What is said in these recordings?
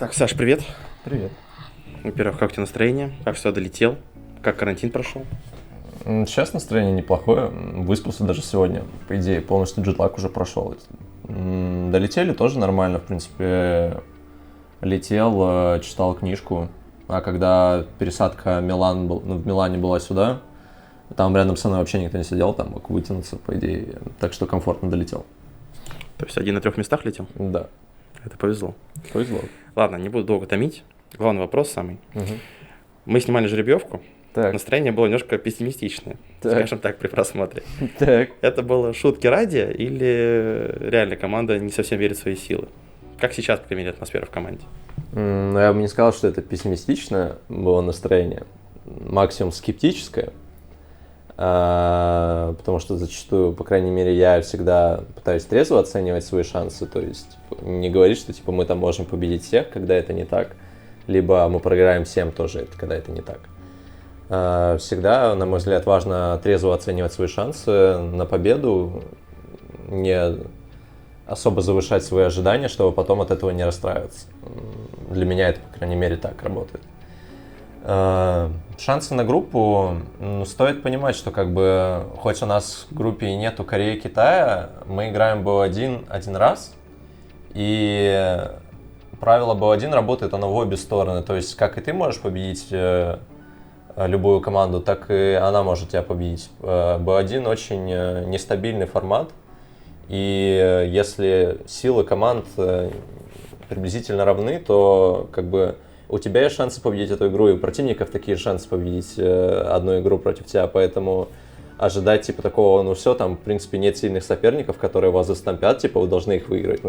Так, Саш, привет. Привет. Во-первых, как у тебя настроение? Как сюда долетел? Как карантин прошел? Сейчас настроение неплохое. Выспался даже сегодня. По идее, полностью джетлаг уже прошел. Долетели тоже нормально, в принципе. Летел, читал книжку. А когда пересадка в Милане была сюда, там рядом со мной вообще никто не сидел, там мог вытянуться, по идее. Так что комфортно долетел. То есть 1 на 3 местах летел? Да. Это повезло. Повезло. Ладно, не буду долго томить. Главный вопрос самый. Угу. Мы снимали жеребьевку. Так. Настроение было немножко пессимистичное, скажем так, при просмотре. Так. Это было шутки ради или реально команда не совсем верит в свои силы? Как сейчас, по крайней мере, атмосфера в команде? Я бы не сказал, что это пессимистичное было настроение. Максимум скептическое. Потому что зачастую, по крайней мере, я всегда пытаюсь трезво оценивать свои шансы. То есть не говорить, что мы там можем победить всех, когда это не так. Либо мы проиграем всем тоже, когда это не так. Всегда, на мой взгляд, важно трезво оценивать свои шансы на победу, не особо завышать свои ожидания, чтобы потом от этого не расстраиваться. Для меня это, по крайней мере, так работает. Шансы на группу, стоит понимать, что хоть у нас в группе и нету Кореи и Китая, мы играем BO1 один раз, и правило BO1 работает оно в обе стороны, то есть как и ты можешь победить любую команду, так и она может тебя победить. BO1 очень нестабильный формат, и если силы команд приблизительно равны, то у тебя есть шансы победить эту игру, и у противников такие шансы победить одну игру против тебя, поэтому ожидать такого, в принципе, нет сильных соперников, которые вас застампят, вы должны их выиграть.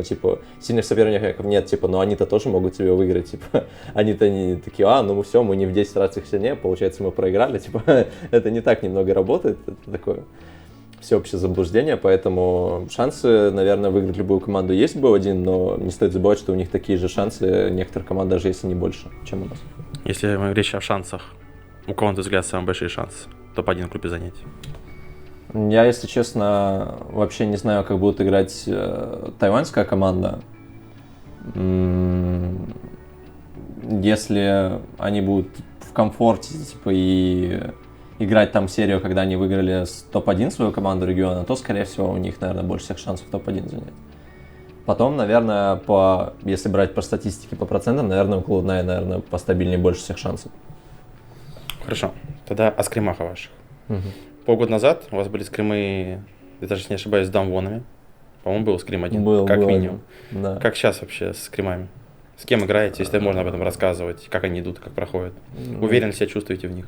Сильных соперников нет, но они-то тоже могут тебе выиграть, они-то не такие, мы не в 10 раз их сильнее, получается, мы проиграли, это не так немного работает, это такое всеобщее заблуждение, поэтому шансы, наверное, выиграть любую команду есть в BO1, но не стоит забывать, что у них такие же шансы, некоторых команд даже если не больше, чем у нас. Если мы речь о шансах, у кого, на твой взгляд, самые большие шансы топ-1 в группе занять? Я, если честно, вообще не знаю, как будет играть тайваньская команда. Если они будут в комфорте, и играть там серию, когда они выиграли с топ-1 свою команду региона, то, скорее всего, у них, наверное, больше всех шансов топ-1 занять. Потом, наверное, если брать по статистике, по процентам, наверное, у Cloud9, наверное, постабильнее больше всех шансов. Хорошо. Тогда о скримах ваших. Угу. Полгода назад у вас были скримы, я даже не ошибаюсь, с дамвонами. По-моему, был скрим один, был минимум. Да. Как сейчас вообще с скримами? С кем играете, если можно об этом рассказывать, как они идут, как проходят? Уверенно себя чувствуете в них?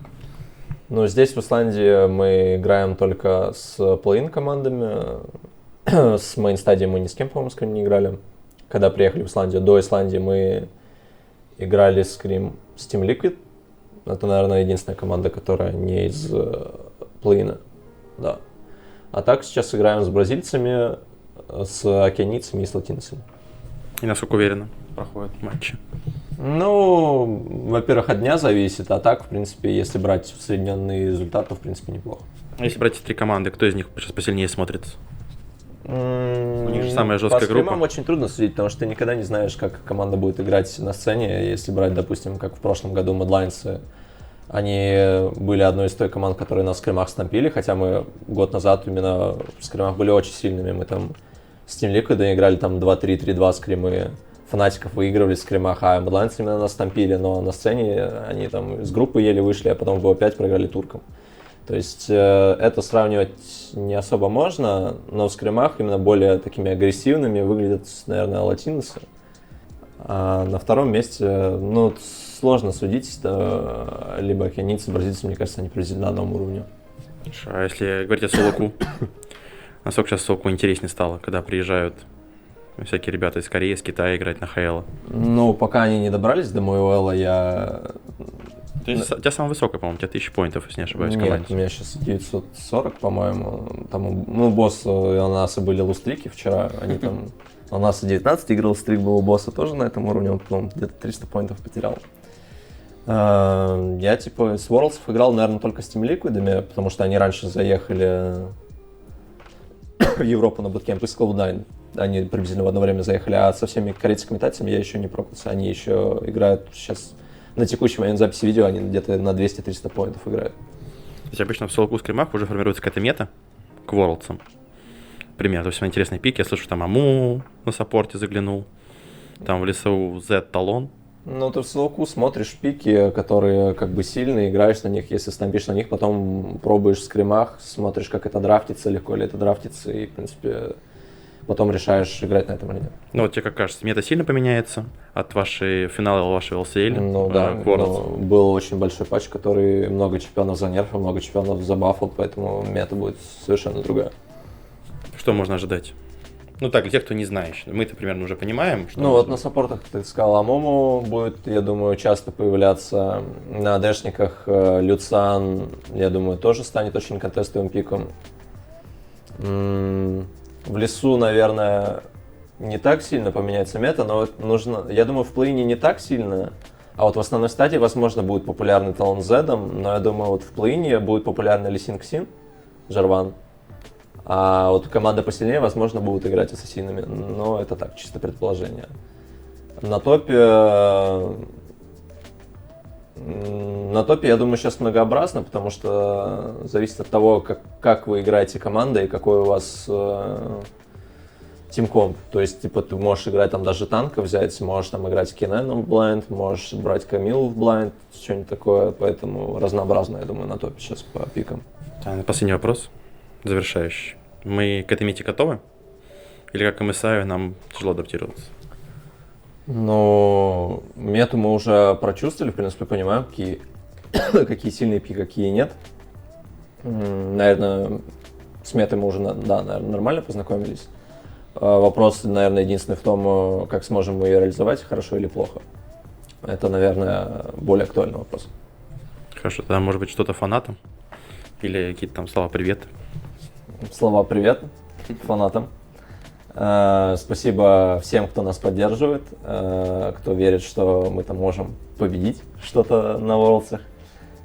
Здесь в Исландии мы играем только с плей-ин командами. С мейн-стадии мы ни с кем, по-моему, скрим не играли. Когда приехали в Исландию, до Исландии мы играли скрим с Team Liquid. Это, наверное, единственная команда, которая не из плей-ина. Да. А так сейчас играем с бразильцами, с океанийцами и с латинцами. И насколько уверенно проходят матчи? Во-первых, от дня зависит, а так, в принципе, если брать усредненные результаты, в принципе, неплохо. А если брать 3 команды, кто из них сейчас посильнее смотрится? У них же самая жесткая группа. По скримам очень трудно судить, потому что ты никогда не знаешь, как команда будет играть на сцене. Если брать, допустим, как в прошлом году Mad Lions, они были одной из той команд, которые на скримах стампили, хотя мы год назад именно в скримах были очень сильными. Мы там с Team Liquid играли там 2-3, 3-2 скримы. Фанатиков выигрывали в скримах, а Mad Lions именно нас стампили, но на сцене они там из группы еле вышли, а потом в BO5 проиграли туркам. То есть это сравнивать не особо можно, но в скримах именно более такими агрессивными выглядят, наверное, латиносы. А на втором месте, сложно судить, либо океанийцы, бразильцы, мне кажется, они приблизительно на одном уровне. Хорошо, а если говорить о Солоку, насколько сейчас Солоку интереснее стало, когда приезжают всякие ребята из Кореи, из Китая играть на ХЛ? Пока они не добрались до моего я... У тебя самая высокая, по-моему, у тебя 1000 поинтов, если не ошибаюсь, в команде. Нет, у меня сейчас 940, по-моему. Там, босс и Анаса были лустрики вчера, они там... Анаса 19 играл, стрик был у босса тоже на этом уровне, он, по-моему, где-то 300 поинтов потерял. Я, с Worlds играл, наверное, только с Team Liquid, потому что они раньше заехали в Европу на буткемп из Cloud9. они приблизительно в одно время заехали, а со всеми корейцами-китайцами я еще не пробовался. Они еще играют сейчас, на текущий момент записи видео, они где-то на 200-300 поинтов играют. То есть обычно в соло-ку скримах уже формируется какая-то мета к Worlds'ам. Пример, то есть интересный пик, я слышу, там Аму на саппорте заглянул, там в лесу Z-талон. Ну, ты в соло-ку смотришь пики, которые как бы сильные, играешь на них, если стампишь на них, потом пробуешь в скримах, смотришь, как это драфтится, легко ли это драфтится, и, в принципе, потом решаешь, играть на этом или нет. Ну, вот тебе как кажется, мета сильно поменяется от вашей финала вашего LCL Ну, да, к Worlds? был очень большой патч, который много чемпионов занерфил, много чемпионов забафал, поэтому мета будет совершенно другая. Что можно ожидать? Ну так, для тех, кто не знает, мы-то примерно уже понимаем. Что Ну вот на саппортах, ты сказал, Амому будет, я думаю, часто появляться. На дэшниках Люциан, я думаю, тоже станет очень контестовым пиком. В лесу, наверное, не так сильно поменяется мета, но нужно, я думаю, в плей-ине не так сильно. А вот в основной стадии, возможно, будет популярный талон Зедом, но я думаю, вот в плей-ине будет популярный Лисинг Син, Жарван. А вот команда посильнее, возможно, будут играть ассасинами. Но это так, чисто предположение. На топе, я думаю, сейчас многообразно, потому что зависит от того, как вы играете командой и какой у вас тимкомп. То есть, типа, ты можешь играть там даже танка взять, можешь там играть Киненом в блайнд, можешь брать Камилу в блайнд, что-нибудь такое. Поэтому разнообразно, я думаю, на топе сейчас по пикам. Последний вопрос. Завершающий. Мы к этой мете готовы? Или как MSI нам тяжело адаптироваться? Ну, мету мы уже прочувствовали, в принципе, понимаем, какие сильные пики, какие нет. Наверное, с метой мы уже, наверное, нормально познакомились. Вопрос, наверное, единственный в том, как сможем мы ее реализовать, хорошо или плохо. Это, наверное, более актуальный вопрос. Хорошо, тогда может быть что-то фанатам? Или какие-то там слова привет? Слова привет фанатам. Спасибо всем, кто нас поддерживает, кто верит, что мы там можем победить что-то на Worlds'ах.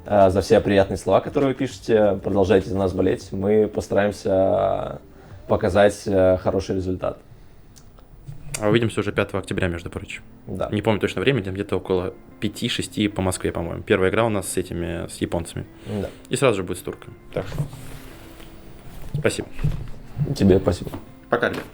За все приятные слова, которые вы пишете. Продолжайте за нас болеть. Мы постараемся показать хороший результат. А увидимся уже 5 октября, между прочим. Да. Не помню точно время, где-то около 5-6 по Москве, по-моему. Первая игра у нас с японцами. Да. И сразу же будет с турками. Так что спасибо. Тебе спасибо. Пока, ребят.